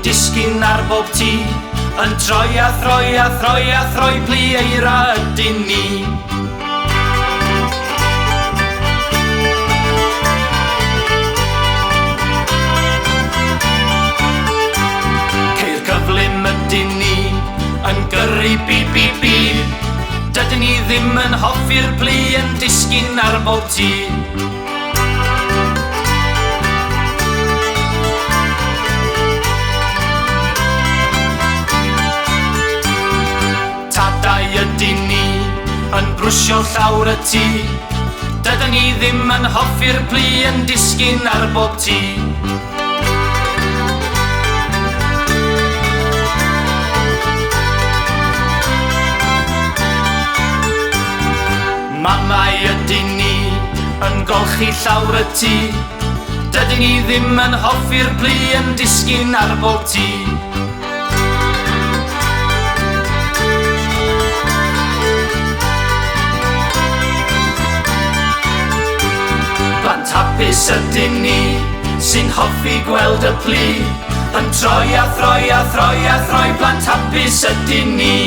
disgyn ar bob tŷ, yn troi a throi a throi a throi, pli eira ydyn ni. Ceir gyflym ydyn ni, yn gyrru bip bip bip. Dydyn ni ddim yn hoffi'r pli yn disgyn ar bob tŷ. Tadau ydyn ni, yn brwsio llawr y tŷ. Dydyn ni ddim yn hoffi'r pli yn disgyn ar bob tŷ. Mamau ydyn ni, yn golchi llawr y tŷ. Dydyn ni ddim yn hoffi'r pli yn disgyn ar bob tŷ. Plant hapus ydyn ni, sy'n hoffi gweld y pli, yn troi a throi a throi a throi, plant hapus ydyn ni.